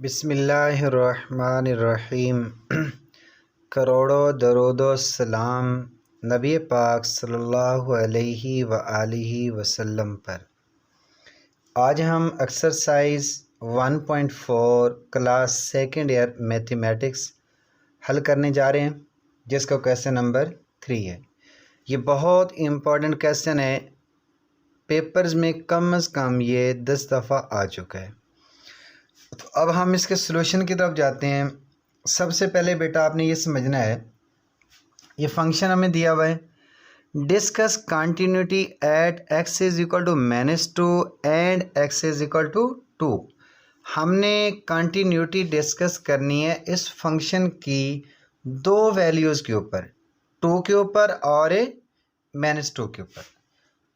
बिस्मिल्लाहिर्रहमानिर्रहीम। करोड़ों दरूद सलाम नबी पाक सल्लल्लाहु अलैहि व आलिहि वसल्लम पर। आज हम exercise 1.4 class second year mathematics हल करने जा रहे हैं, जिसका क्वेश्चन नंबर 3 है। ये बहुत इम्पोर्टेंट क्वेश्चन है, पेपर्स में कम से कम ये 10 दफ़ा आ चुका है। तो अब हम इसके सलूशन की तरफ जाते हैं। सबसे पहले बेटा आपने ये समझना है, ये फंक्शन हमें दिया हुआ है, discuss continuity at x is equal to -2 and x is equal to 2। हमने कंटिन्यूटी डिस्कस करनी है इस फंक्शन की दो वैल्यूज़ के ऊपर, 2 के ऊपर और -2 के ऊपर।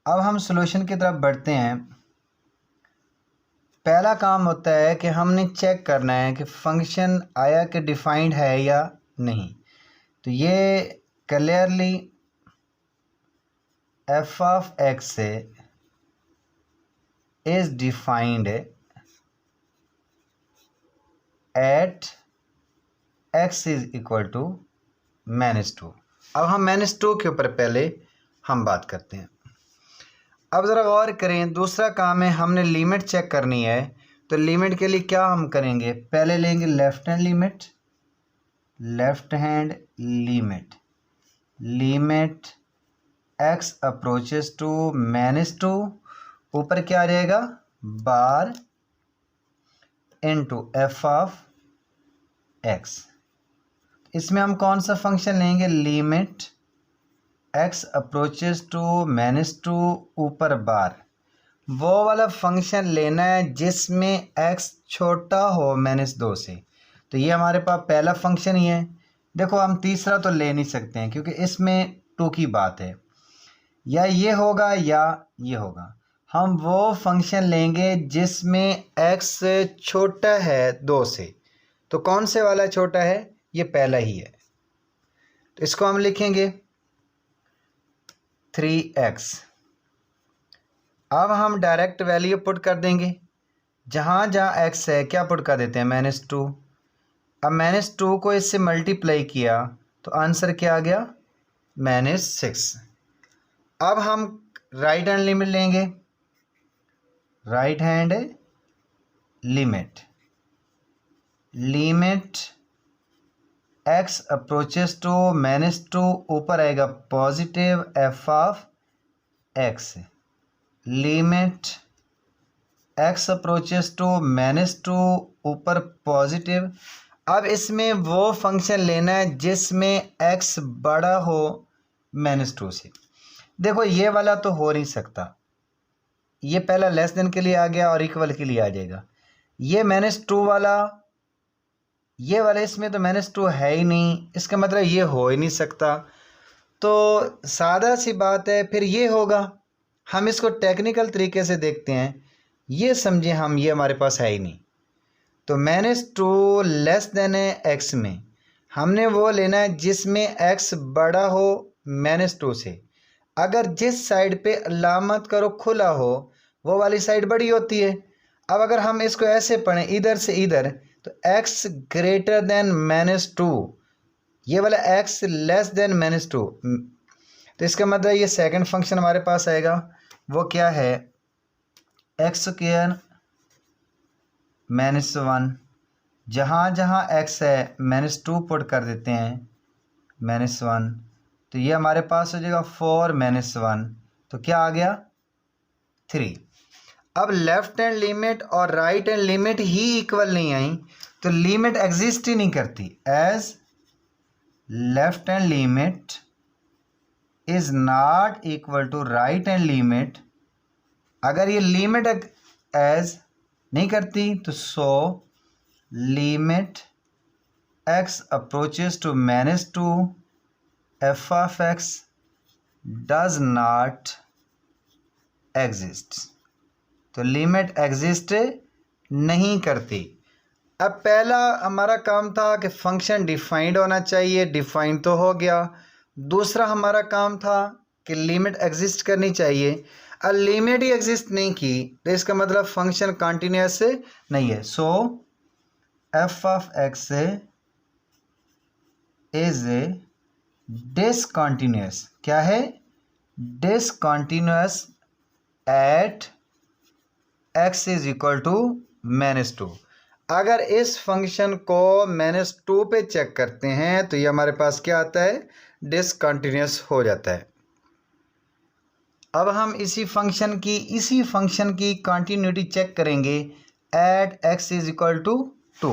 अब हम सलूशन की तरफ बढ़ते हैं। पहला काम होता है कि हमने चेक करना है कि फंक्शन आया कि डिफाइंड है या नहीं। तो ये clearly f of x is defined at x is equal to -2। अब हम -2 के ऊपर पहले हम बात करते हैं। अब ज़रा गौर करें, दूसरा काम है हमने लिमिट चेक करनी है। तो लिमिट के लिए क्या हम करेंगे, पहले लेंगे left hand limit, limit x approaches to -2, ऊपर क्या आ जाएगा बार इनटू f ऑफ x। इसमें हम कौन सा फंक्शन लेंगे, लिमिट x अप्रोचेस टू -2 ऊपर बार, वो वाला फंक्शन लेना है जिसमें x छोटा हो -2 से। तो ये हमारे पास पहला फंक्शन ही है। देखो हम तीसरा तो ले नहीं सकते हैं क्योंकि इसमें 2 की बात है, या ये होगा या ये होगा। हम वो फंक्शन लेंगे जिसमें x छोटा है 2 से। तो कौन से वाला छोटा है, ये पहला ही है। तो इसको हम लिखेंगे 3x। अब हम डायरेक्ट वैल्यू पुट कर देंगे, जहाँ जहाँ x है क्या पुट कर देते हैं -2। अब -2 को इससे मल्टीप्लाई किया तो आंसर क्या आ गया -6। अब हम राइट हैंड लिमिट लेंगे, right hand limit x approaches to -2, ऊपर आएगा positive f of x, limit x approaches to -2, ऊपर पॉजिटिव। अब इसमें वो फंक्शन लेना है जिसमें x बड़ा हो -2 से। देखो ये वाला तो हो नहीं सकता, ये पहला लेस देन के लिए आ गया और इक्वल के लिए आ जाएगा। ये -2 वाला, ये वाला, इसमें तो -2 है ही नहीं, इसका मतलब ये हो ही नहीं सकता। तो सादा सी बात है, फिर ये होगा। हम इसको टेक्निकल तरीके से देखते हैं, ये समझें हम, ये हमारे पास है ही नहीं। तो -2 लेस देन x में हमने वो लेना है जिसमें x बड़ा हो -2 से। अगर जिस साइड पे अलामत करो खुला हो वो वाली साइड बड़ी होती है। अब अगर हम इसको ऐसे पढ़ें इधर से इधर, तो x ग्रेटर देन -2, ये वाला x लेस देन -2। तो इसका मतलब ये सेकंड फंक्शन हमारे पास आएगा, वो क्या है x²-1। जहाँ जहाँ x है -2 पुट कर देते हैं -1, तो ये हमारे पास हो जाएगा 4 -1, तो क्या आ गया 3। अब लेफ्ट हैंड लिमिट और राइट हैंड लिमिट ही इक्वल नहीं आई, तो लिमिट एग्जिस्ट ही नहीं करती। As left hand limit is not equal to right hand limit, अगर ये लिमिट एज नहीं करती तो so limit x approaches to -2 f of x does not exist. तो लिमिट एग्जिस्ट नहीं करती। अब पहला हमारा काम था कि फंक्शन डिफाइंड होना चाहिए, डिफाइंड तो हो गया। दूसरा हमारा काम था कि लिमिट एग्जिस्ट करनी चाहिए। अब लिमिट ही एग्जिस्ट नहीं की तो इसका मतलब फंक्शन कंटिन्यूअस नहीं है। So F of x is discontinuous, क्या है, discontinuous at x is equal to -2। अगर इस फंक्शन को -2 पे चेक करते हैं तो ये हमारे पास क्या आता है, डिसकंटिन्यूअस हो जाता है। अब हम इसी फंक्शन की कंटिन्यूटी चेक करेंगे at x is equal to 2।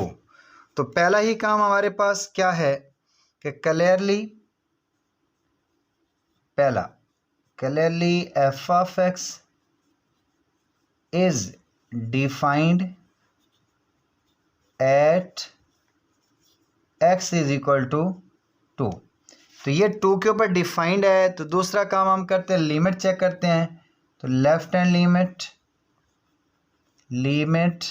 तो पहला ही काम हमारे पास क्या है कि clearly f of x is defined at x is equal to 2। तो ये 2 के ऊपर डिफाइंड है। तो दूसरा काम हम करते हैं, लिमिट चेक करते हैं। तो left hand limit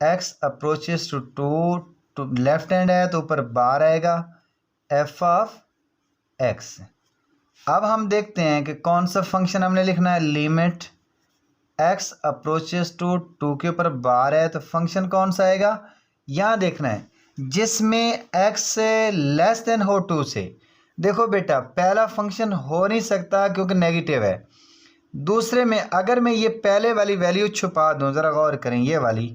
x approaches to 2, तो लेफ्ट हैंड है तो ऊपर बार आएगा एफ ऑफ एक्स। अब हम देखते हैं कि कौन सा फंक्शन हमने लिखना है, लिमिट एक्स अप्रोचेस टू 2 के ऊपर बार है तो फंक्शन कौन सा आएगा, यहाँ देखना है जिसमें x लेस देन हो 2 से। देखो बेटा पहला फंक्शन हो नहीं सकता क्योंकि नेगेटिव है। दूसरे में अगर मैं ये पहले वाली वैल्यू छुपा दूं, ज़रा गौर करें ये वाली,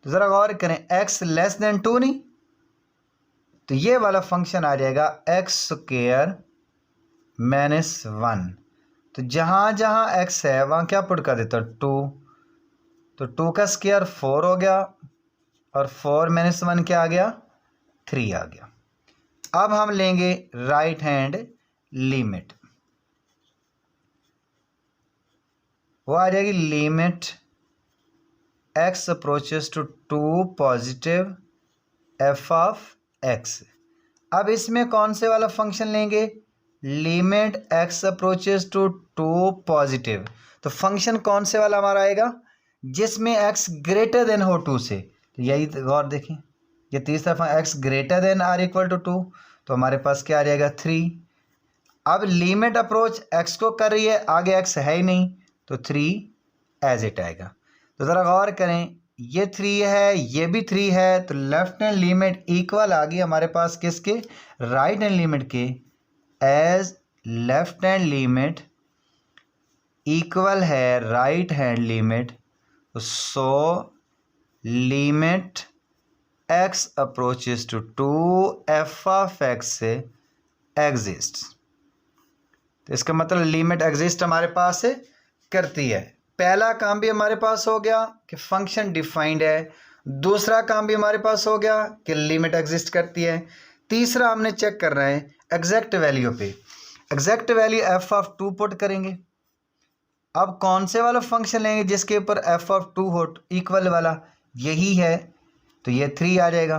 तो ज़रा गौर करें x लेस देन 2 नहीं, तो ये वाला फंक्शन आ जाएगा x² -1। तो जहाँ जहाँ x है वहाँ क्या पुट कर देता हूँ 2, तो 2 का स्क्वायर 4 हो गया और 4 - 1 क्या आ गया, 3 आ गया। अब हम लेंगे राइट हैंड लिमिट, वो आ जाएगी limit x approaches to 2 positive f of x. अब इसमें कौन से वाला फंक्शन लेंगे, limit x approaches to 2 positive. तो फंक्शन कौन से वाला हमारा आएगा, जिसमें x ग्रेटर देन हो 2 से। तो यही गौर देखें, ये तीसरा x greater than or equal to 2, तो हमारे पास क्या आ जाएगा 3। अब लिमिट अप्रोच x को कर रही है, आगे x है ही नहीं, तो 3 एज इट आएगा। तो ज़रा गौर करें, ये 3 है, ये भी 3 है, तो लेफ्ट हैंड लिमिट इक्वल आ गई हमारे पास किसके, राइट हैंड लिमिट के। As left hand limit equal है right hand limit, so limit x approaches to 2 F of X exist. तो इसका मतलब लिमिट एग्जिस्ट हमारे पास करती है। पहला काम भी हमारे पास हो गया कि फंक्शन डिफाइंड है, दूसरा काम भी हमारे पास हो गया कि लिमिट एग्जिस्ट करती है, तीसरा हमने चेक करना है एग्जैक्ट वैल्यू पे। Exact value F of 2 put करेंगे। अब कौन से वाला फंक्शन लेंगे जिसके ऊपर एफ ऑफ 2 हो, इक्वल वाला, यही है, तो ये 3 आ जाएगा।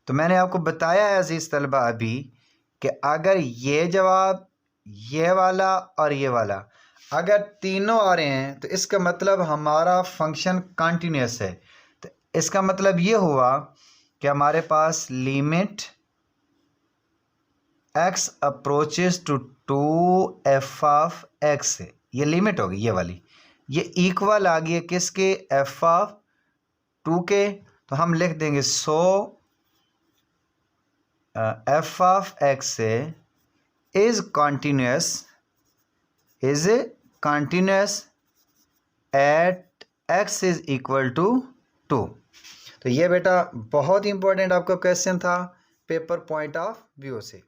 तो मैंने आपको बताया है अजीज़ तलबा अभी कि अगर ये जवाब, ये वाला और ये वाला अगर तीनों आ रहे हैं तो इसका मतलब हमारा फंक्शन कंटिन्यूअस है। तो इसका मतलब ये हुआ कि हमारे पास limit x approaches to 2 F of X, ये लिमिट होगी ये वाली, ये इक्वल आ गई है किसके, एफ ऑफ 2 के। तो हम लिख देंगे so F of x is continuous at x is equal to 2। तो ये बेटा बहुत इंपॉर्टेंट आपका क्वेश्चन था पेपर पॉइंट ऑफ व्यू से।